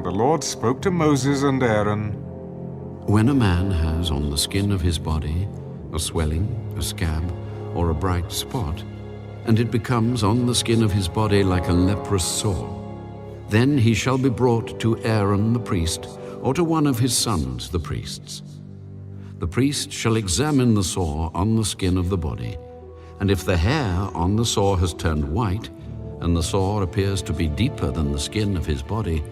the Lord spoke to Moses and Aaron. When a man has on the skin of his body a swelling, a scab, or a bright spot, and it becomes on the skin of his body like a leprous sore, then he shall be brought to Aaron the priest, or to one of his sons the priests. The priest shall examine the sore on the skin of the body, and if the hair on the sore has turned white, and the sore appears to be deeper than the skin of his body,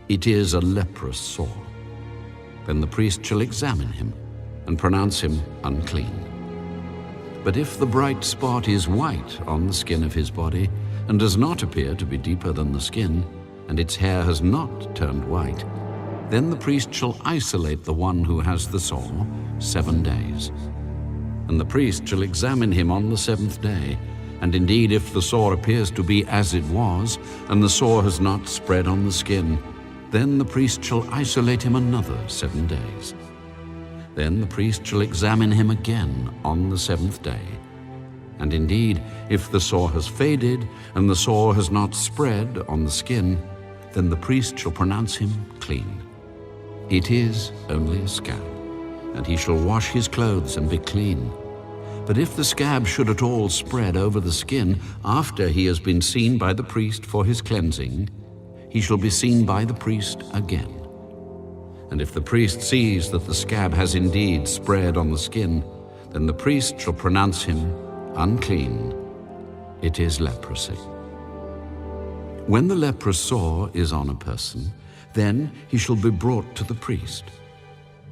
it is a leprous sore. Then the priest shall examine him, and pronounce him unclean. But if the bright spot is white on the skin of his body, and does not appear to be deeper than the skin, and its hair has not turned white, then the priest shall isolate the one who has the sore 7 days. And the priest shall examine him on the 7th day, and indeed if the sore appears to be as it was, and the sore has not spread on the skin, then the priest shall isolate him another 7 days. Then the priest shall examine him again on the 7th day. And indeed, if the sore has faded, and the sore has not spread on the skin, then the priest shall pronounce him clean. It is only a scab, and he shall wash his clothes and be clean. But if the scab should at all spread over the skin after he has been seen by the priest for his cleansing, he shall be seen by the priest again. And if the priest sees that the scab has indeed spread on the skin, then the priest shall pronounce him unclean. It is leprosy. When the leprous sore is on a person, then he shall be brought to the priest.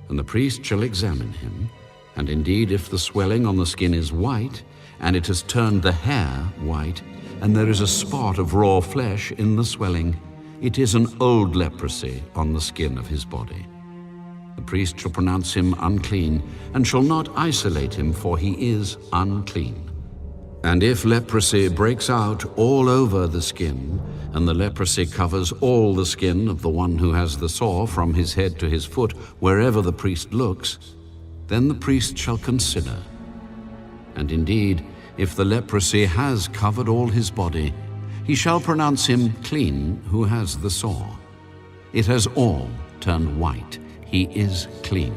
And the priest shall examine him, and indeed if the swelling on the skin is white, and it has turned the hair white, and there is a spot of raw flesh in the swelling, it is an old leprosy on the skin of his body. The priest shall pronounce him unclean, and shall not isolate him, for he is unclean. And if leprosy breaks out all over the skin, and the leprosy covers all the skin of the one who has the sore from his head to his foot, wherever the priest looks, then the priest shall consider. And indeed, if the leprosy has covered all his body, he shall pronounce him clean who has the sore. It has all turned white. He is clean.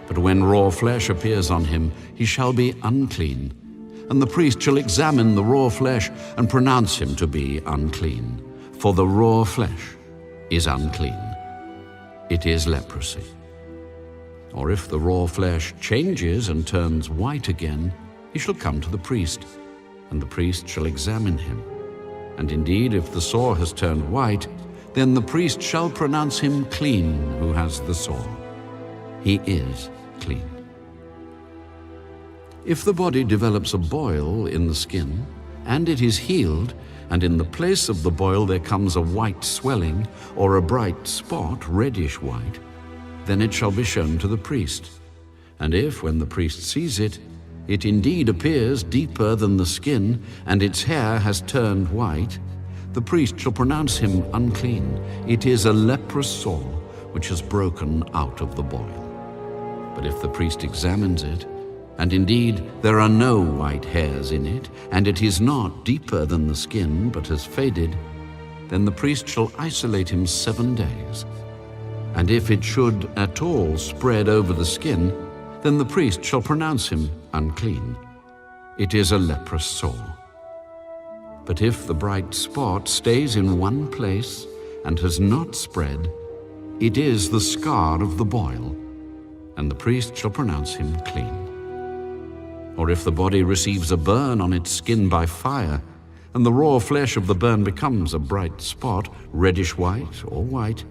But when raw flesh appears on him, he shall be unclean. And the priest shall examine the raw flesh and pronounce him to be unclean. For the raw flesh is unclean. It is leprosy. Or if the raw flesh changes and turns white again, he shall come to the priest, and the priest shall examine him. And indeed, if the sore has turned white, then the priest shall pronounce him clean who has the sore. He is clean. If the body develops a boil in the skin, and it is healed, and in the place of the boil there comes a white swelling, or a bright spot, reddish white, then it shall be shown to the priest. And if, when the priest sees it, it indeed appears deeper than the skin, and its hair has turned white, the priest shall pronounce him unclean. It is a leprous sore which has broken out of the boil. But if the priest examines it, and indeed there are no white hairs in it, and it is not deeper than the skin, but has faded, then the priest shall isolate him 7 days. And if it should at all spread over the skin, then the priest shall pronounce him unclean. It is a leprous sore. But if the bright spot stays in one place and has not spread, it is the scar of the boil, and the priest shall pronounce him clean. Or if the body receives a burn on its skin by fire, and the raw flesh of the burn becomes a bright spot, reddish white or white,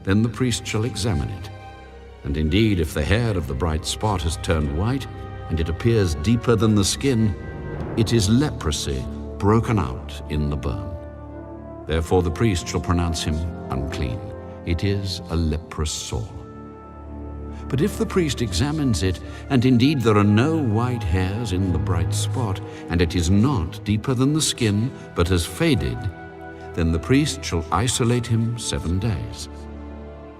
then the priest shall examine it. And indeed, if the hair of the bright spot has turned white, and it appears deeper than the skin, it is leprosy broken out in the burn. Therefore the priest shall pronounce him unclean. It is a leprous sore. But if the priest examines it, and indeed there are no white hairs in the bright spot, and it is not deeper than the skin, but has faded, then the priest shall isolate him 7 days.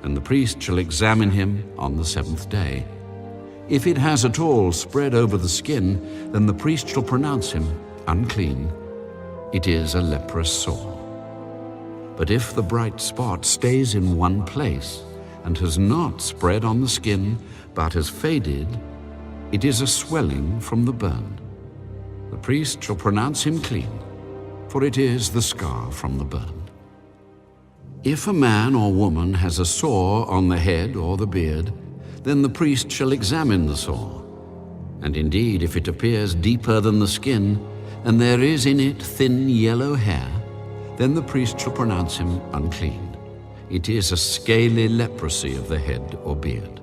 And the priest shall examine him on the 7th day. If it has at all spread over the skin, then the priest shall pronounce him unclean. It is a leprous sore. But if the bright spot stays in one place and has not spread on the skin, but has faded, it is a swelling from the burn. The priest shall pronounce him clean, for it is the scar from the burn. If a man or woman has a sore on the head or the beard, then the priest shall examine the sore. And indeed, if it appears deeper than the skin, and there is in it thin yellow hair, then the priest shall pronounce him unclean. It is a scaly leprosy of the head or beard.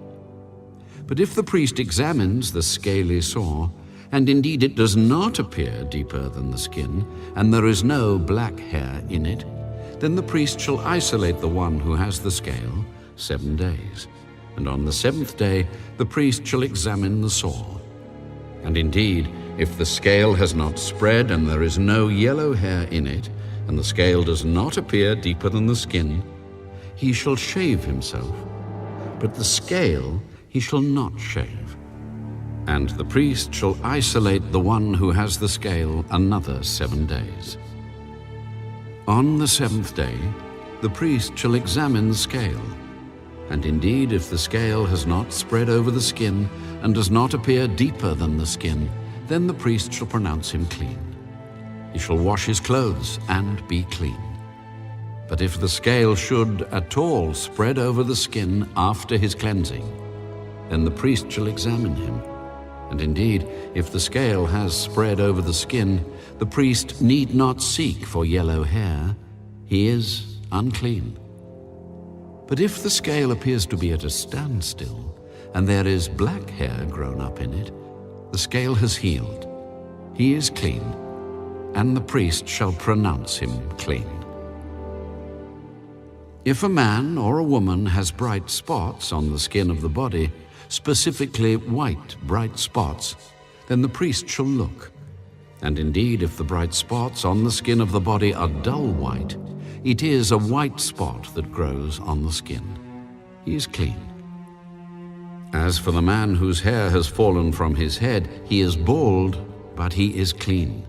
But if the priest examines the scaly sore, and indeed it does not appear deeper than the skin, and there is no black hair in it, then the priest shall isolate the one who has the scale 7 days. And on the 7th day the priest shall examine the sore. And indeed, if the scale has not spread, and there is no yellow hair in it, and the scale does not appear deeper than the skin, he shall shave himself, but the scale he shall not shave. And the priest shall isolate the one who has the scale another 7 days. On the 7th day the priest shall examine the scale, and indeed if the scale has not spread over the skin, and does not appear deeper than the skin, then the priest shall pronounce him clean. He shall wash his clothes and be clean. But if the scale should at all spread over the skin after his cleansing, then the priest shall examine him. And indeed, if the scale has spread over the skin, the priest need not seek for yellow hair. He is unclean. But if the scale appears to be at a standstill, and there is black hair grown up in it, the scale has healed. He is clean, and the priest shall pronounce him clean. If a man or a woman has bright spots on the skin of the body, specifically white bright spots, then the priest shall look. And indeed, if the bright spots on the skin of the body are dull white, it is a white spot that grows on the skin. He is clean. As for the man whose hair has fallen from his head, he is bald, but he is clean.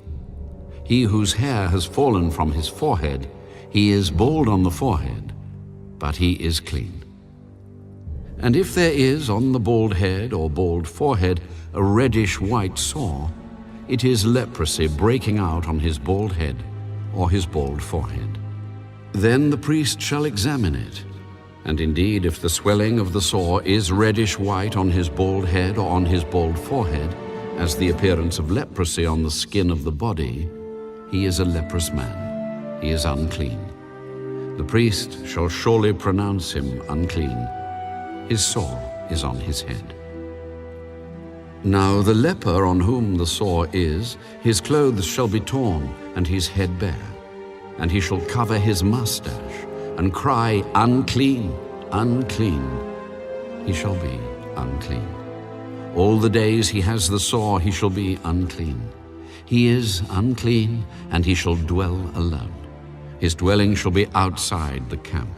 He whose hair has fallen from his forehead, he is bald on the forehead, but he is clean. And if there is on the bald head or bald forehead a reddish white sore, it is leprosy breaking out on his bald head or his bald forehead. Then the priest shall examine it. And indeed, if the swelling of the sore is reddish white on his bald head or on his bald forehead, as the appearance of leprosy on the skin of the body, he is a leprous man. He is unclean. The priest shall surely pronounce him unclean. His sore is on his head. Now the leper on whom the sore is, his clothes shall be torn and his head bare, and he shall cover his mustache and cry, "Unclean, unclean." He shall be unclean. All the days he has the sore, he shall be unclean. He is unclean, and he shall dwell alone. His dwelling shall be outside the camp.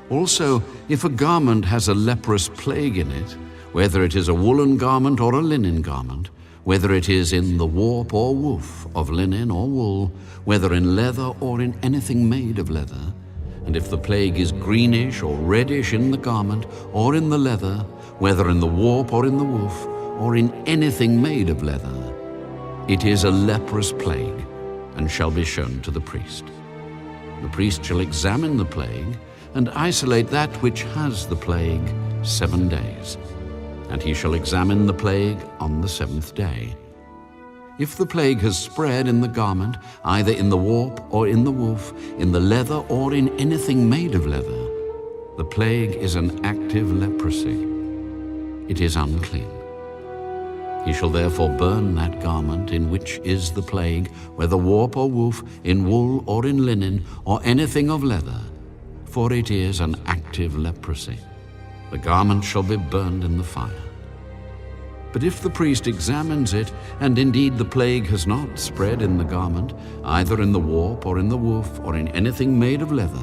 Also, if a garment has a leprous plague in it, whether it is a woolen garment or a linen garment, whether it is in the warp or woof of linen or wool, whether in leather or in anything made of leather, and if the plague is greenish or reddish in the garment or in the leather, whether in the warp or in the woof, or in anything made of leather, it is a leprous plague, and shall be shown to the priest. The priest shall examine the plague, and isolate that which has the plague 7 days. And he shall examine the plague on the 7th day. If the plague has spread in the garment, either in the warp or in the woof, in the leather or in anything made of leather, the plague is an active leprosy. It is unclean. He shall therefore burn that garment in which is the plague, whether warp or woof, in wool or in linen, or anything of leather, for it is an active leprosy. The garment shall be burned in the fire. But if the priest examines it, and indeed the plague has not spread in the garment, either in the warp or in the woof, or in anything made of leather,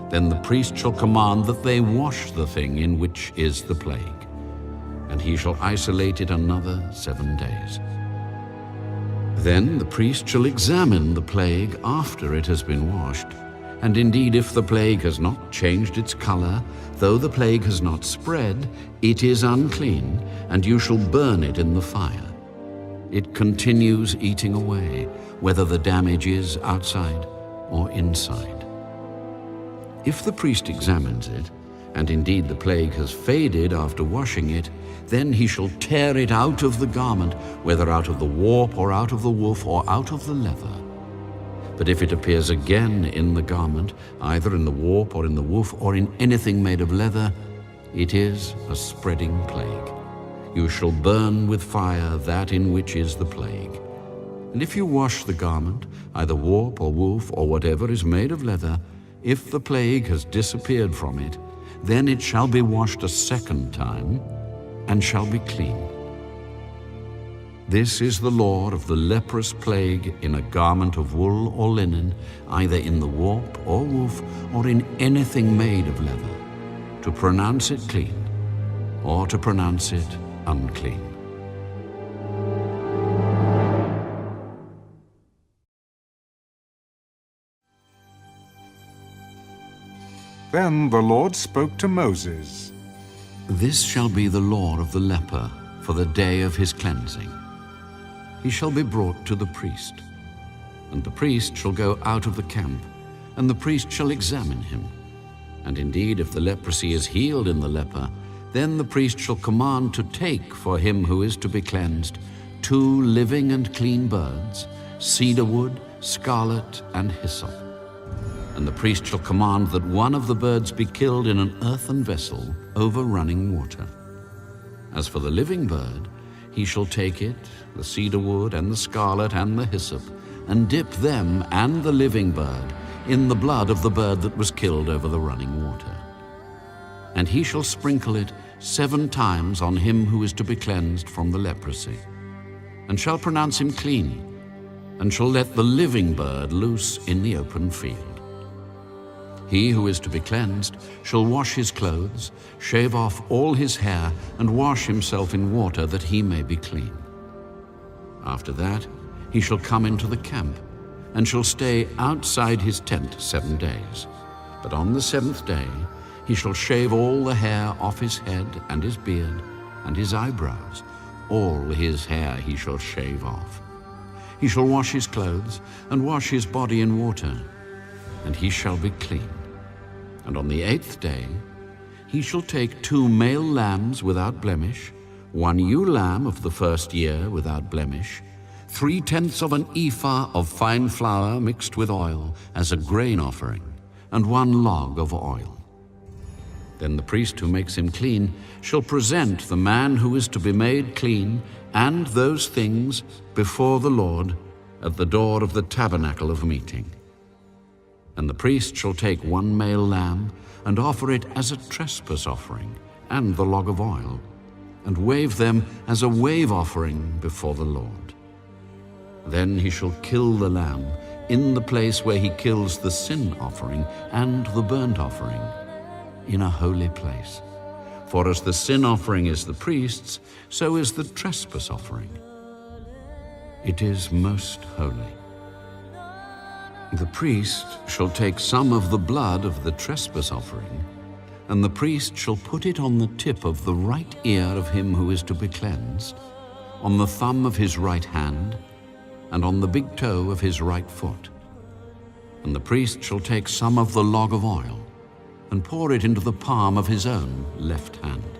then the priest shall command that they wash the thing in which is the plague, and he shall isolate it another 7 days. Then the priest shall examine the plague after it has been washed. And indeed, if the plague has not changed its color, though the plague has not spread, it is unclean, and you shall burn it in the fire. It continues eating away, whether the damage is outside or inside. If the priest examines it, and indeed the plague has faded after washing it, then he shall tear it out of the garment, whether out of the warp or out of the woof or out of the leather. But if it appears again in the garment, either in the warp or in the woof or in anything made of leather, it is a spreading plague. You shall burn with fire that in which is the plague. And if you wash the garment, either warp or woof or whatever is made of leather, if the plague has disappeared from it, then it shall be washed a second time and shall be clean. This is the law of the leprous plague in a garment of wool or linen, either in the warp or woof or in anything made of leather, to pronounce it clean or to pronounce it unclean. Then the Lord spoke to Moses. This shall be the law of the leper for the day of his cleansing. He shall be brought to the priest, and the priest shall go out of the camp, and the priest shall examine him. And indeed, if the leprosy is healed in the leper, then the priest shall command to take for him who is to be cleansed 2 living and clean birds, cedar wood, scarlet, and hyssop. And the priest shall command that one of the birds be killed in an earthen vessel over running water. As for the living bird, he shall take it, the cedar wood and the scarlet and the hyssop, and dip them and the living bird in the blood of the bird that was killed over the running water. And he shall sprinkle it 7 times on him who is to be cleansed from the leprosy, and shall pronounce him clean, and shall let the living bird loose in the open field. He who is to be cleansed shall wash his clothes, shave off all his hair, and wash himself in water that he may be clean. After that, he shall come into the camp, and shall stay outside his tent 7 days. But on the 7th day, he shall shave all the hair off his head and his beard and his eyebrows. All his hair he shall shave off. He shall wash his clothes and wash his body in water, and he shall be clean. And on the 8th day, he shall take 2 male lambs without blemish, 1 ewe lamb of the 1st year without blemish, 3/10 of an ephah of fine flour mixed with oil as a grain offering, and 1 log of oil. Then the priest who makes him clean shall present the man who is to be made clean and those things before the Lord at the door of the tabernacle of meeting. And the priest shall take 1 male lamb and offer it as a trespass offering and the log of oil, and wave them as a wave offering before the Lord. Then he shall kill the lamb in the place where he kills the sin offering and the burnt offering, in a holy place. For as the sin offering is the priest's, so is the trespass offering. It is most holy. The priest shall take some of the blood of the trespass offering, and the priest shall put it on the tip of the right ear of him who is to be cleansed, on the thumb of his right hand, and on the big toe of his right foot. And the priest shall take some of the log of oil, and pour it into the palm of his own left hand.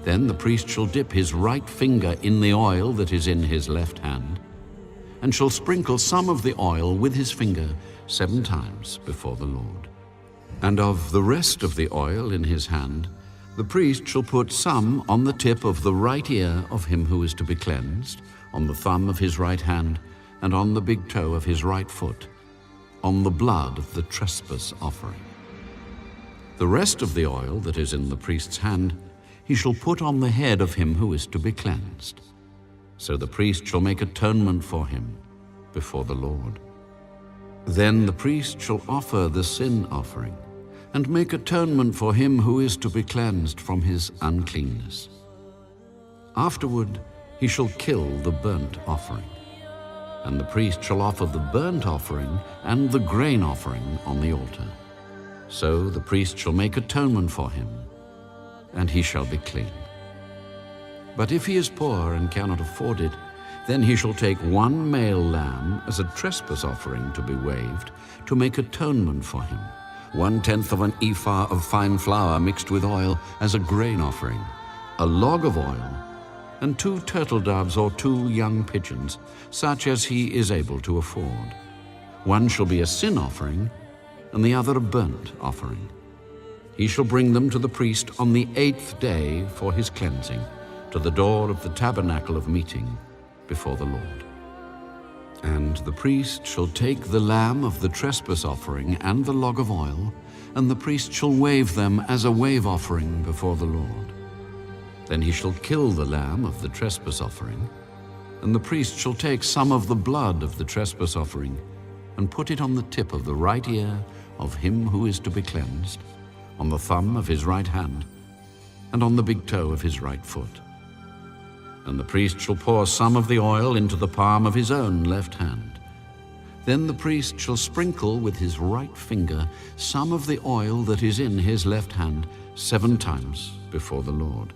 Then the priest shall dip his right finger in the oil that is in his left hand, and shall sprinkle some of the oil with his finger 7 times before the Lord. And of the rest of the oil in his hand, the priest shall put some on the tip of the right ear of him who is to be cleansed, on the thumb of his right hand, and on the big toe of his right foot, on the blood of the trespass offering. The rest of the oil that is in the priest's hand he shall put on the head of him who is to be cleansed. So the priest shall make atonement for him before the Lord. Then the priest shall offer the sin offering, and make atonement for him who is to be cleansed from his uncleanness. Afterward he shall kill the burnt offering. And the priest shall offer the burnt offering and the grain offering on the altar. So the priest shall make atonement for him, and he shall be clean. But if he is poor and cannot afford it, then he shall take one male lamb as a trespass offering to be waved, to make atonement for him, 1/10 of an ephah of fine flour mixed with oil as a grain offering, a log of oil, and 2 turtle doves or 2 young pigeons, such as he is able to afford. One shall be a sin offering, and the other a burnt offering. He shall bring them to the priest on the 8th day for his cleansing, to the door of the tabernacle of meeting before the Lord. And the priest shall take the lamb of the trespass offering and the log of oil, and the priest shall wave them as a wave offering before the Lord. Then he shall kill the lamb of the trespass offering, and the priest shall take some of the blood of the trespass offering and put it on the tip of the right ear of him who is to be cleansed, on the thumb of his right hand, and on the big toe of his right foot. And the priest shall pour some of the oil into the palm of his own left hand. Then the priest shall sprinkle with his right finger some of the oil that is in his left hand 7 times before the Lord.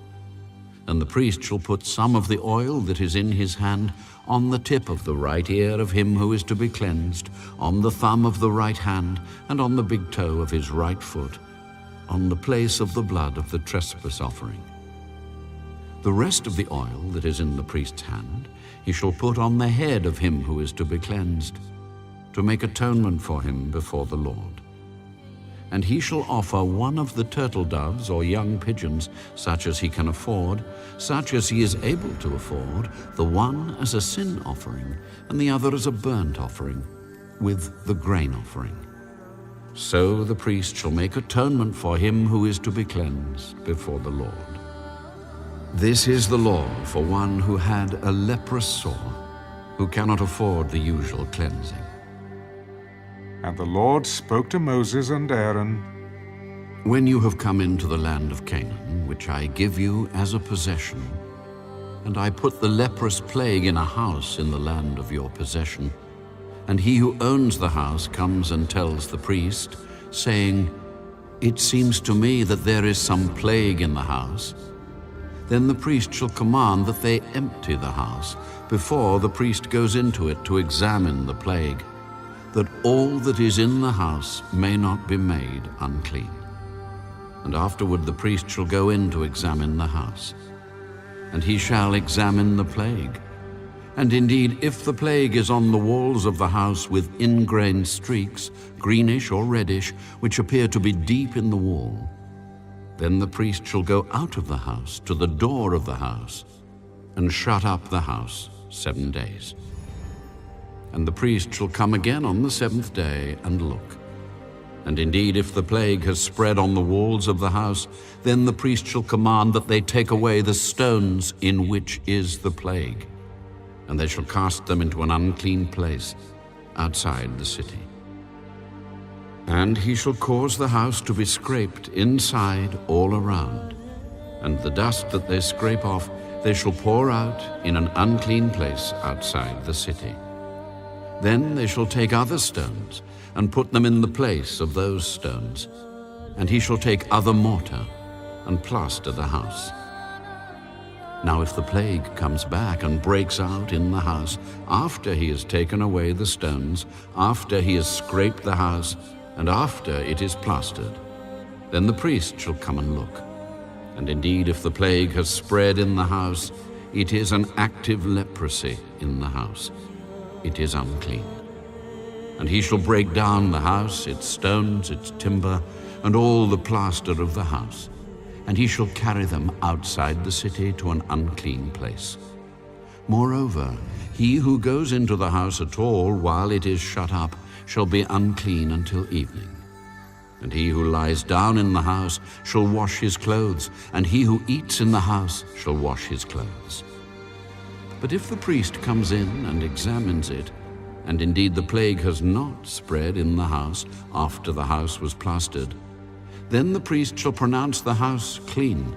And the priest shall put some of the oil that is in his hand on the tip of the right ear of him who is to be cleansed, on the thumb of the right hand, and on the big toe of his right foot, on the place of the blood of the trespass offering. The rest of the oil that is in the priest's hand he shall put on the head of him who is to be cleansed, to make atonement for him before the Lord. And he shall offer one of the turtle doves or young pigeons, such as he can afford, such as he is able to afford, the one as a sin offering, and the other as a burnt offering, with the grain offering. So the priest shall make atonement for him who is to be cleansed before the Lord. This is the law for one who had a leprous sore, who cannot afford the usual cleansing. And the Lord spoke to Moses and Aaron, When you have come into the land of Canaan, which I give you as a possession, and I put the leprous plague in a house in the land of your possession, and he who owns the house comes and tells the priest, saying, It seems to me that there is some plague in the house, then the priest shall command that they empty the house before the priest goes into it to examine the plague, that all that is in the house may not be made unclean. And afterward the priest shall go in to examine the house, and he shall examine the plague. And indeed, if the plague is on the walls of the house with ingrained streaks, greenish or reddish, which appear to be deep in the wall, then the priest shall go out of the house to the door of the house and shut up the house 7 days. And the priest shall come again on the 7th day and look. And indeed, if the plague has spread on the walls of the house, then the priest shall command that they take away the stones in which is the plague, and they shall cast them into an unclean place outside the city. And he shall cause the house to be scraped inside all around, and the dust that they scrape off they shall pour out in an unclean place outside the city. Then they shall take other stones and put them in the place of those stones, and he shall take other mortar and plaster the house. Now if the plague comes back and breaks out in the house after he has taken away the stones, after he has scraped the house, and after it is plastered, then the priest shall come and look. And indeed, if the plague has spread in the house, it is an active leprosy in the house. It is unclean. And he shall break down the house, its stones, its timber, and all the plaster of the house, and he shall carry them outside the city to an unclean place. Moreover, he who goes into the house at all while it is shut up shall be unclean until evening. And he who lies down in the house shall wash his clothes, and he who eats in the house shall wash his clothes. But if the priest comes in and examines it, and indeed the plague has not spread in the house after the house was plastered, then the priest shall pronounce the house clean,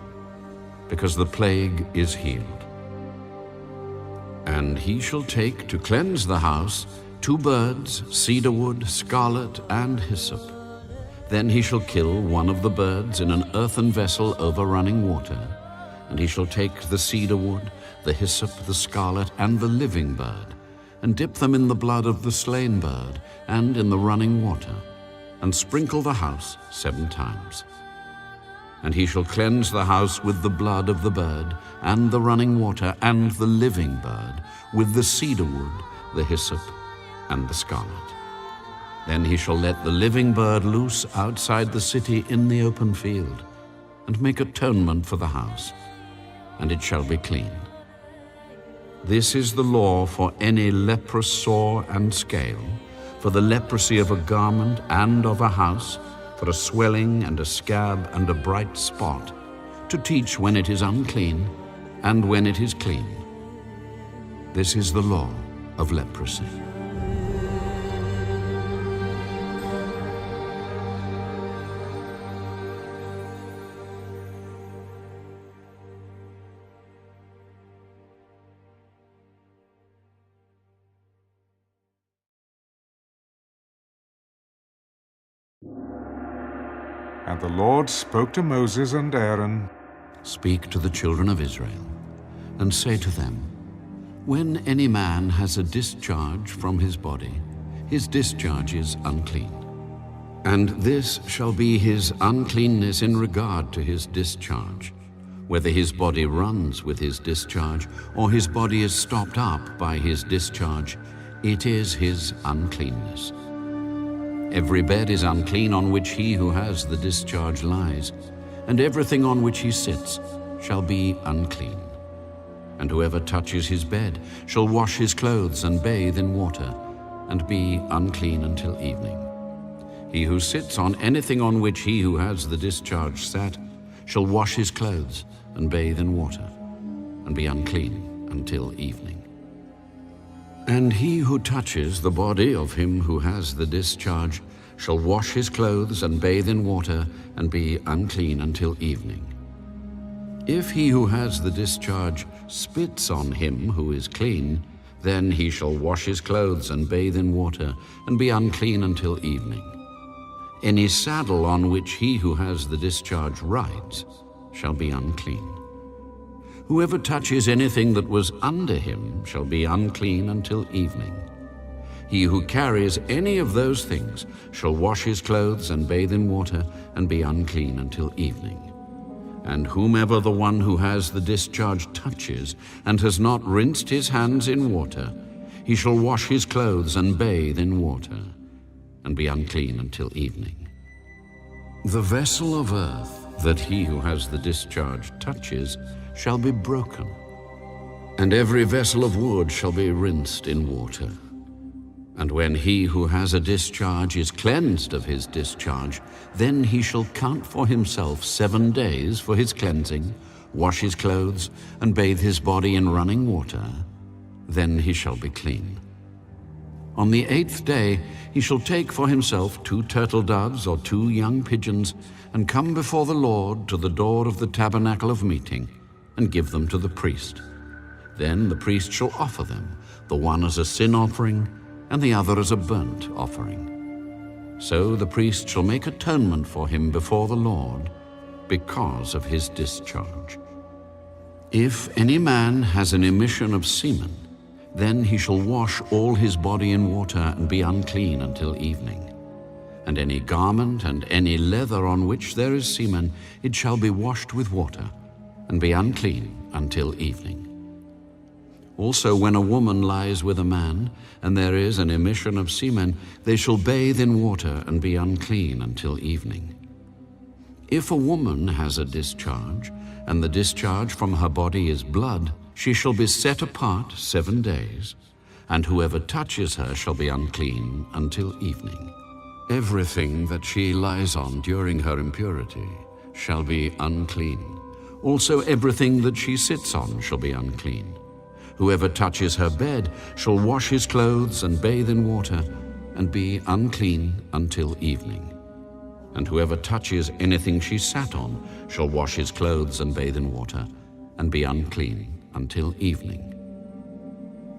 because the plague is healed. And he shall take to cleanse the house 2 birds, cedar wood, scarlet, and hyssop. Then he shall kill one of the birds in an earthen vessel over running water. And he shall take the cedar wood, the hyssop, the scarlet, and the living bird, and dip them in the blood of the slain bird and in the running water, and sprinkle the house 7 times. And he shall cleanse the house with the blood of the bird, and the running water, and the living bird, with the cedar wood, the hyssop, and the scarlet. Then he shall let the living bird loose outside the city in the open field, and make atonement for the house, and it shall be clean. This is the law for any leprous sore and scale, for the leprosy of a garment and of a house, for a swelling and a scab and a bright spot, to teach when it is unclean and when it is clean. This is the law of leprosy. And the Lord spoke to Moses and Aaron. Speak to the children of Israel, and say to them, when any man has a discharge from his body, his discharge is unclean. And this shall be his uncleanness in regard to his discharge, whether his body runs with his discharge, or his body is stopped up by his discharge, it is his uncleanness. Every bed is unclean on which he who has the discharge lies, and everything on which he sits shall be unclean. And whoever touches his bed shall wash his clothes and bathe in water, and be unclean until evening. He who sits on anything on which he who has the discharge sat shall wash his clothes and bathe in water, and be unclean until evening. And he who touches the body of him who has the discharge shall wash his clothes and bathe in water, and be unclean until evening. If he who has the discharge spits on him who is clean, then he shall wash his clothes and bathe in water, and be unclean until evening. Any saddle on which he who has the discharge rides shall be unclean. Whoever touches anything that was under him shall be unclean until evening. He who carries any of those things shall wash his clothes and bathe in water, and be unclean until evening. And whomever the one who has the discharge touches, and has not rinsed his hands in water, he shall wash his clothes and bathe in water, and be unclean until evening. The vessel of earth that he who has the discharge touches shall be broken, and every vessel of wood shall be rinsed in water. And when he who has a discharge is cleansed of his discharge, then he shall count for himself 7 days for his cleansing, wash his clothes, and bathe his body in running water. Then he shall be clean. On the 8th day he shall take for himself 2 turtle doves or 2 young pigeons, and come before the Lord to the door of the tabernacle of meeting, and give them to the priest. Then the priest shall offer them, the one as a sin offering, and the other as a burnt offering. So the priest shall make atonement for him before the Lord because of his discharge. If any man has an emission of semen, then he shall wash all his body in water and be unclean until evening. And any garment and any leather on which there is semen, it shall be washed with water, and be unclean until evening. Also, when a woman lies with a man, and there is an emission of semen, they shall bathe in water and be unclean until evening. If a woman has a discharge, and the discharge from her body is blood, she shall be set apart 7 days, and whoever touches her shall be unclean until evening. Everything that she lies on during her impurity shall be unclean. Also everything that she sits on shall be unclean. Whoever touches her bed shall wash his clothes and bathe in water, and be unclean until evening. And whoever touches anything she sat on shall wash his clothes and bathe in water, and be unclean until evening.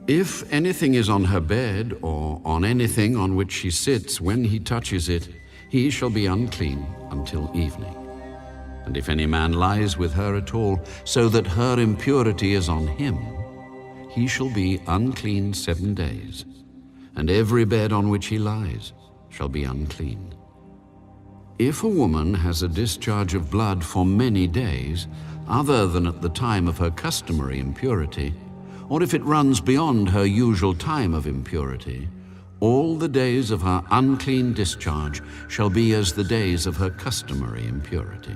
If anything is on her bed or on anything on which she sits when he touches it, he shall be unclean until evening. And if any man lies with her at all, so that her impurity is on him, he shall be unclean 7 days, and every bed on which he lies shall be unclean. If a woman has a discharge of blood for many days, other than at the time of her customary impurity, or if it runs beyond her usual time of impurity, all the days of her unclean discharge shall be as the days of her customary impurity.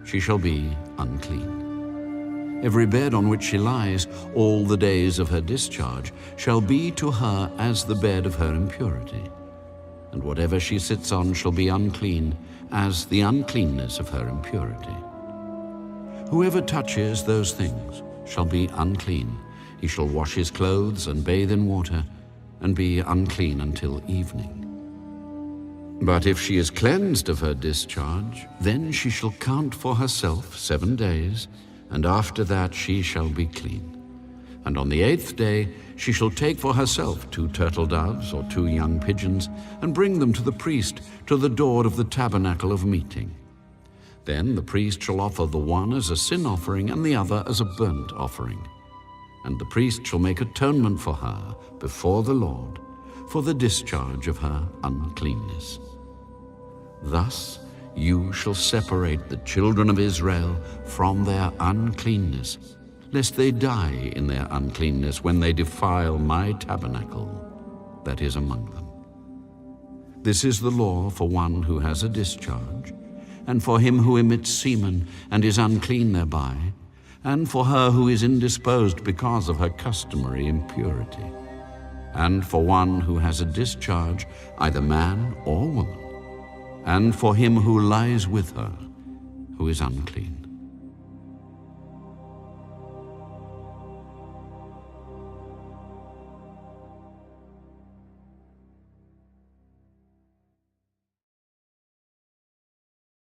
She shall be unclean. Every bed on which she lies all the days of her discharge shall be to her as the bed of her impurity. And whatever she sits on shall be unclean as the uncleanness of her impurity. Whoever touches those things shall be unclean. He shall wash his clothes and bathe in water, and be unclean until evening. But if she is cleansed of her discharge, then she shall count for herself 7 days, and after that she shall be clean. And on the 8th day she shall take for herself 2 turtle doves or 2 young pigeons, and bring them to the priest to the door of the tabernacle of meeting. Then the priest shall offer the one as a sin offering and the other as a burnt offering. And the priest shall make atonement for her before the Lord for the discharge of her uncleanness. Thus you shall separate the children of Israel from their uncleanness, lest they die in their uncleanness when they defile my tabernacle that is among them. This is the law for one who has a discharge, and for him who emits semen and is unclean thereby, and for her who is indisposed because of her customary impurity, and for one who has a discharge, either man or woman, and for him who lies with her, who is unclean.